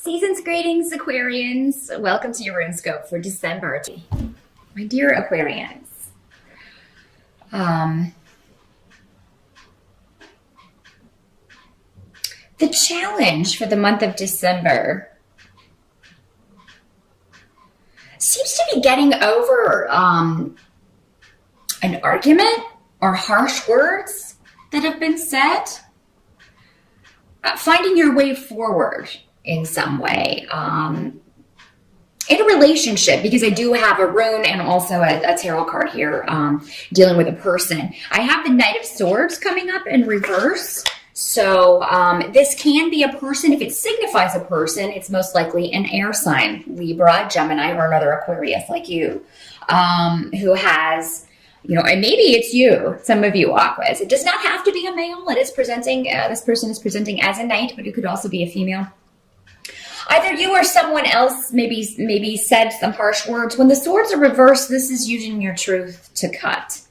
Season's greetings, Aquarians. Welcome to your RuneScope for December. My dear Aquarians. The challenge for the month of December seems to be getting over an argument or harsh words that have been said. Finding your way forward in some way. In a relationship, because I do have a rune and also a tarot card here dealing with a person. I have the Knight of Swords coming up in reverse. So this can be a person. If it signifies a person, it's most likely an air sign, Libra, Gemini, or another Aquarius like you, who has, and maybe it's you, some of you Aquas. It does not have to be a male. It is presenting, this person is presenting as a knight, but it could also be a female. Either you or someone else maybe said some harsh words. When the swords are reversed, this is using your truth to cut,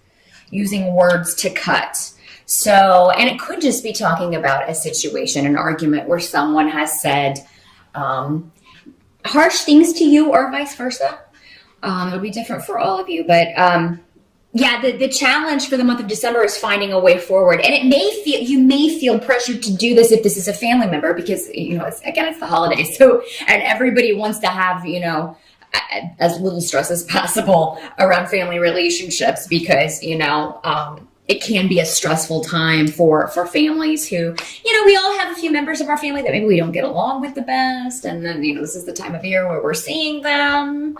using words to cut. So, and it could just be talking about a situation, an argument where someone has said harsh things to you or vice versa. It'll be different for all of you, but yeah, the challenge for the month of December is finding a way forward. And you may feel pressured to do this if this is a family member because, it's the holidays. So, and everybody wants to have, as little stress as possible around family relationships because, it can be a stressful time for families who, we all have a few members of our family that maybe we don't get along with the best. And then, this is the time of year where we're seeing them.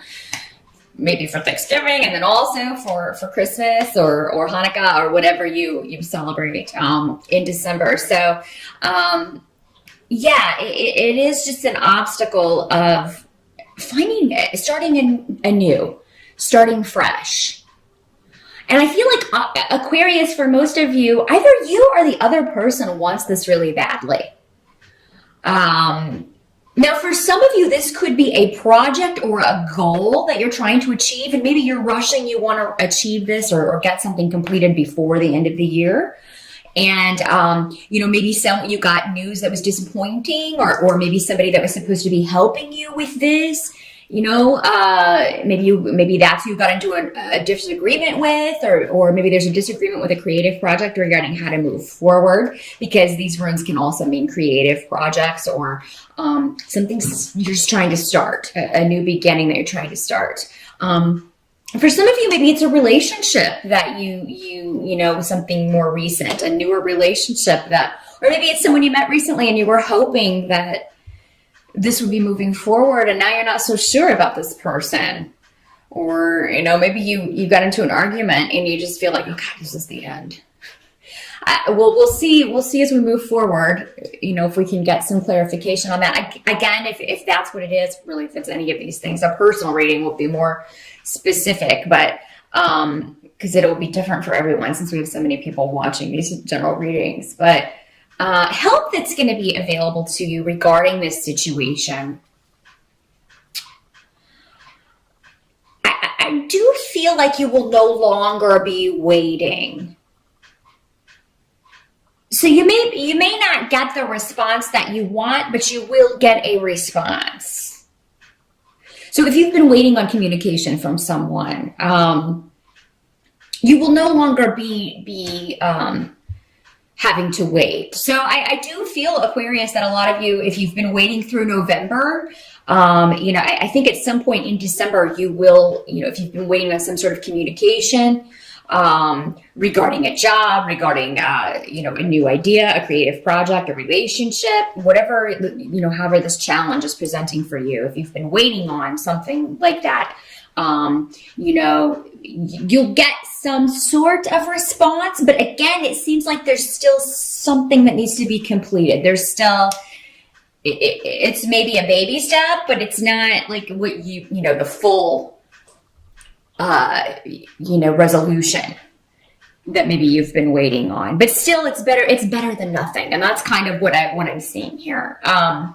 Maybe for Thanksgiving, and then also for Christmas or Hanukkah or whatever you celebrate in December. So, yeah, it is just an obstacle of starting anew, starting fresh. And I feel like Aquarius, for most of you, either you or the other person wants this really badly. Now, for some of you, this could be a project or a goal that you're trying to achieve, and maybe you're rushing, you want to achieve this or get something completed before the end of the year. And, maybe you got news that was disappointing, or maybe somebody that was supposed to be helping you with this, maybe that's who you got into a disagreement with, or maybe there's a disagreement with a creative project regarding how to move forward, because these runes can also mean creative projects or something you're just trying to start, a new beginning that you're trying to start. For some of you, maybe it's a relationship that something more recent, a newer relationship or maybe it's someone you met recently and you were hoping that this would be moving forward, and now you're not so sure about this person. Or, maybe you got into an argument and you just feel like, oh God, this is the end. We'll see as we move forward, if we can get some clarification on that. Again, if that's what it is, really, if it's any of these things, a personal reading will be more specific, but because it'll be different for everyone since we have so many people watching these general readings. But help that's going to be available to you regarding this situation. I do feel like you will no longer be waiting. So you may not get the response that you want, but you will get a response. So if you've been waiting on communication from someone, you will no longer be having to wait. So I do feel, Aquarius, that a lot of you, if you've been waiting through November, I think at some point in December, you will, if you've been waiting on some sort of communication, regarding a job, regarding, a new idea, a creative project, a relationship, whatever, however this challenge is presenting for you. If you've been waiting on something like that, you'll get some sort of response, but again, it seems like there's still something that needs to be completed. There's still, it's maybe a baby step, but it's not like what the full, resolution that maybe you've been waiting on, but still it's better than nothing. And that's kind of what I'm seeing here. I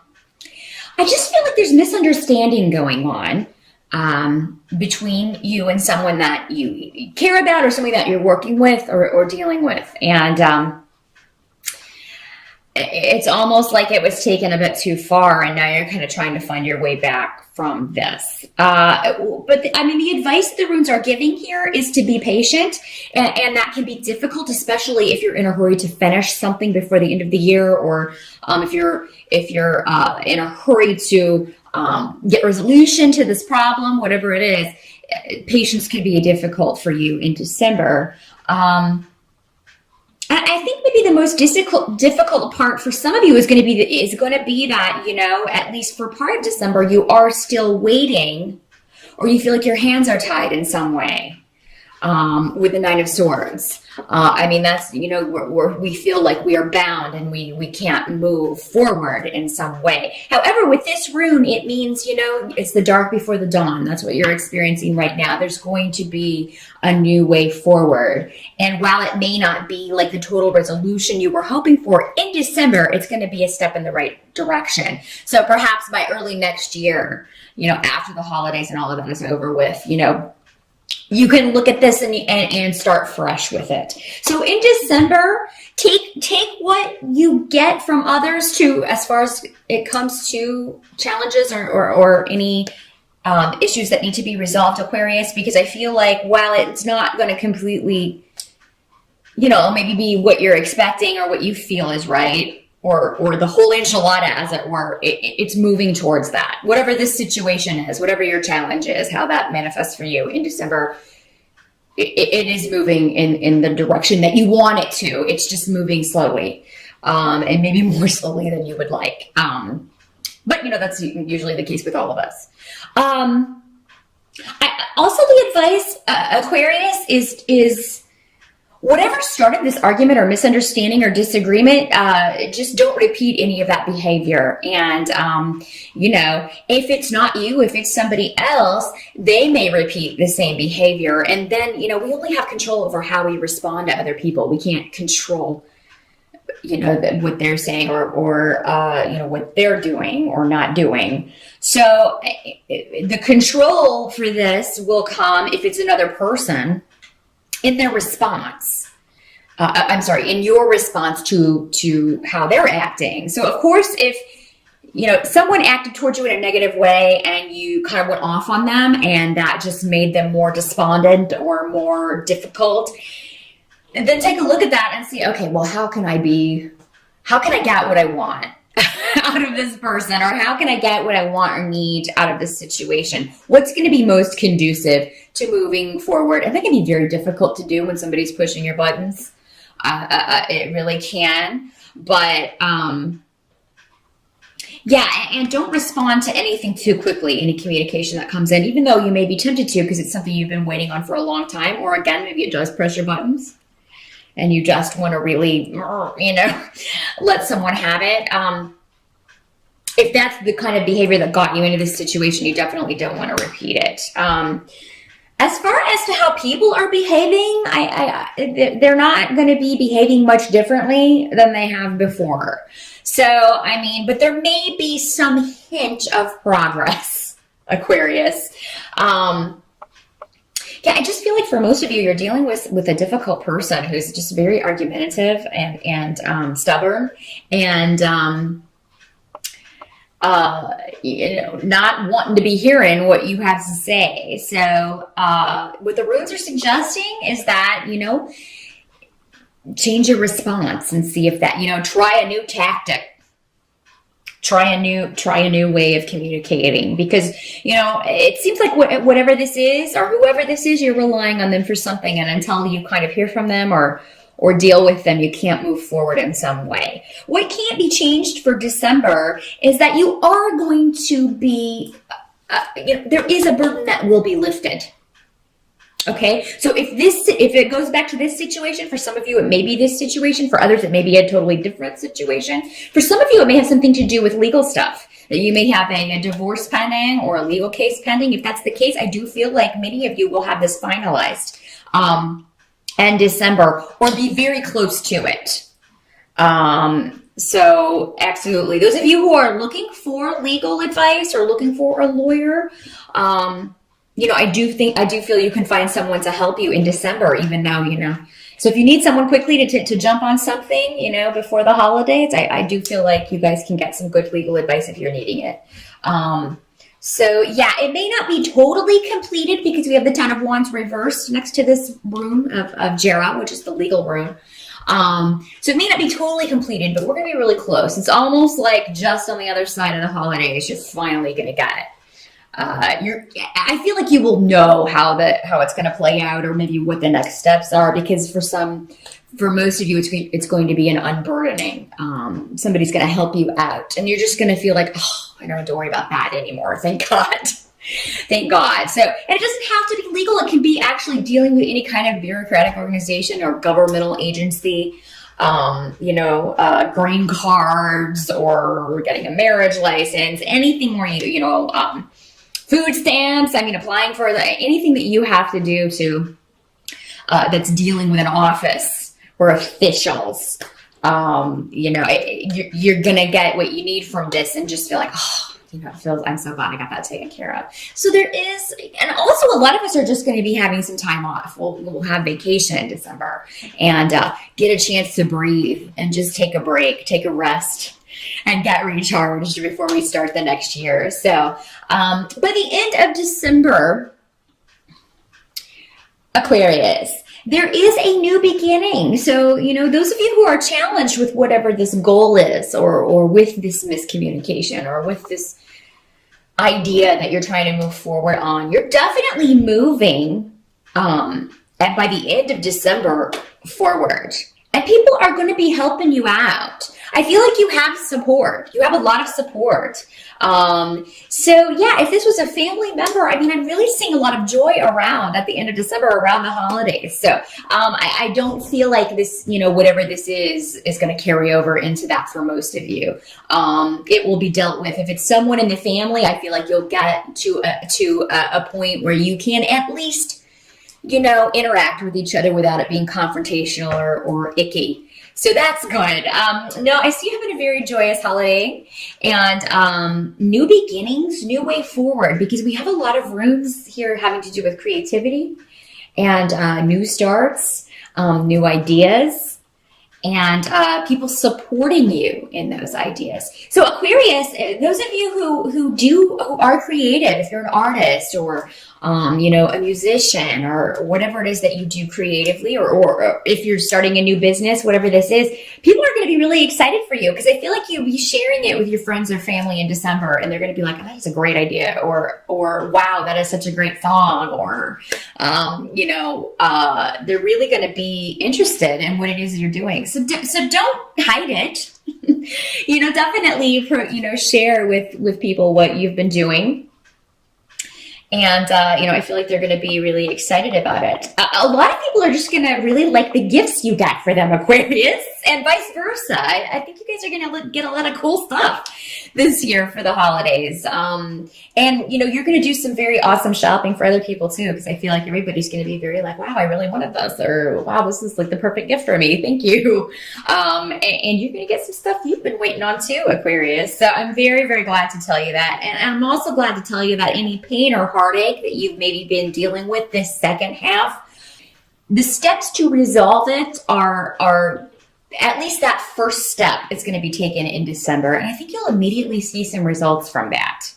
just feel like there's misunderstanding going on between you and someone that you care about or somebody that you're working with or dealing with. And it's almost like it was taken a bit too far, and now you're kind of trying to find your way back from this. But I mean, the advice the runes are giving here is to be patient, and that can be difficult, especially if you're in a hurry to finish something before the end of the year, or if you're in a hurry to get resolution to this problem, whatever it is. Patience could be difficult for you in December. I think maybe the most difficult part for some of you is going to be that, you know, at least for part of December, you are still waiting, or you feel like your hands are tied in some way, with the Nine of Swords. I mean, that's, you know, we feel like we are bound and we can't move forward in some way. However, with this rune, it means, you know, it's the dark before the dawn. That's what you're experiencing right now. There's going to be a new way forward. And while it may not be like the total resolution you were hoping for in December, it's going to be a step in the right direction. So perhaps by early next year, you know, after the holidays and all of that is over with, you know, you can look at this and start fresh with it. So in December, take what you get from others as far as it comes to challenges or any issues that need to be resolved, Aquarius, because I feel like while it's not going to completely, you know, maybe be what you're expecting or what you feel is right, or the whole enchilada, as it were, it's moving towards that. Whatever this situation is, whatever your challenge is, how that manifests for you in December, it is moving in the direction that you want it to. It's just moving slowly, and maybe more slowly than you would like. But, you know, that's usually the case with all of us. Also, the advice, Aquarius, is whatever started this argument or misunderstanding or disagreement, just don't repeat any of that behavior. And, you know, if it's not you, if it's somebody else, they may repeat the same behavior. And then, you know, we only have control over how we respond to other people. We can't control, you know, what they're saying or you know, what they're doing or not doing. So the control for this will come if it's another person in their response. In your response to how they're acting. So of course, if, you know, someone acted towards you in a negative way and you kind of went off on them and that just made them more despondent or more difficult, and then take a look at that and see, okay, well, how can I get what I want out of this person? Or how can I get what I want or need out of this situation? What's going to be most conducive to moving forward? And that can be very difficult to do when somebody's pushing your buttons. It really can. But, yeah, and don't respond to anything too quickly, any communication that comes in, even though you may be tempted to because it's something you've been waiting on for a long time. Or again, maybe it does press your buttons and you just want to really, you know, let someone have it. If that's the kind of behavior that got you into this situation, you definitely don't want to repeat it. As far as to how people are behaving, they're not going to be behaving much differently than they have before. So, I mean, but there may be some hint of progress, Aquarius. Yeah, I just feel like for most of you, you're dealing with a difficult person who's just very argumentative and stubborn and, you know, not wanting to be hearing what you have to say. So, what the runes are suggesting is that, you know, change your response and see if that, you know, try a new tactic. Try a new way of communicating, because, you know, it seems like whatever this is or whoever this is, you're relying on them for something. And until you kind of hear from them or deal with them, you can't move forward in some way. What can't be changed for December is that you are going to be, you know, there is a burden that will be lifted. Okay, so if it goes back to this situation, for some of you, it may be this situation. For others, it may be a totally different situation. For some of you, it may have something to do with legal stuff. That you may have a divorce pending or a legal case pending. If that's the case, I do feel like many of you will have this finalized in December or be very close to it. So absolutely. Those of you who are looking for legal advice or looking for a lawyer, you know, I do feel you can find someone to help you in December, even though, you know, So if you need someone quickly to jump on something, before the holidays, I do feel like you guys can get some good legal advice if you're needing it. So yeah, it may not be totally completed because we have the Ten of Wands reversed next to this room of Jera, which is the legal room. So it may not be totally completed, but we're going to be really close. It's almost like just on the other side of the holidays, you're finally going to get it. I feel like you will know how it's going to play out, or maybe what the next steps are, because for most of you, it's going to be an unburdening. Somebody's going to help you out, and you're just going to feel like, oh, I don't have to worry about that anymore. Thank God. Thank God. So, and it doesn't have to be legal. It can be actually dealing with any kind of bureaucratic organization or governmental agency, green cards, or getting a marriage license, anything where food stamps. I mean, applying for anything that you have to do that's dealing with an office or officials. You're going to get what you need from this and just feel like, oh, I'm so glad I got that taken care of. So there is, and also a lot of us are just going to be having some time off. We'll have vacation in December and get a chance to breathe and just take a break, take a rest, and get recharged before we start the next year. So by the end of December, Aquarius, there is a new beginning. So, those of you who are challenged with whatever this goal is, or with this miscommunication, or with this idea that you're trying to move forward on, you're definitely moving by the end of December forward. And people are going to be helping you out. I feel like you have support. You have a lot of support. So yeah, if this was a family member, I'm really seeing a lot of joy around at the end of December, around the holidays. So I don't feel like this, whatever this is going to carry over into that for most of you. It will be dealt with. If it's someone in the family, I feel like you'll get to a point where you can at least, interact with each other without it being confrontational or icky. So that's good. No, I see you having a very joyous holiday, and new beginnings, new way forward, because we have a lot of rooms here having to do with creativity and new starts, new ideas, and people supporting you in those ideas. So Aquarius, those of you who are creative, if you're an artist or a musician or whatever it is that you do creatively, or if you're starting a new business, whatever this is, people are going to be really excited for you, because I feel like you'll be sharing it with your friends or family in December, and they're going to be like, oh, that's a great idea, or wow, that is such a great song, or they're really going to be interested in what it is you're doing. So don't hide it. Definitely share with people what you've been doing. And, I feel like they're going to be really excited about it. A lot of people are just going to really like the gifts you got for them, Aquarius, and vice versa. I think you guys are going to get a lot of cool stuff this year for the holidays. And, you're going to do some very awesome shopping for other people too, because I feel like everybody's going to be very like, wow, I really wanted this, or wow, this is like the perfect gift for me. Thank you. And you're going to get some stuff you've been waiting on too, Aquarius. So I'm very, very glad to tell you that. And I'm also glad to tell you that any pain or heartache that you've maybe been dealing with this second half, the steps to resolve it are at least that first step is going to be taken in December. And I think you'll immediately see some results from that.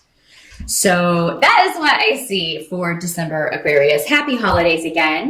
So that is what I see for December, Aquarius. Happy holidays again.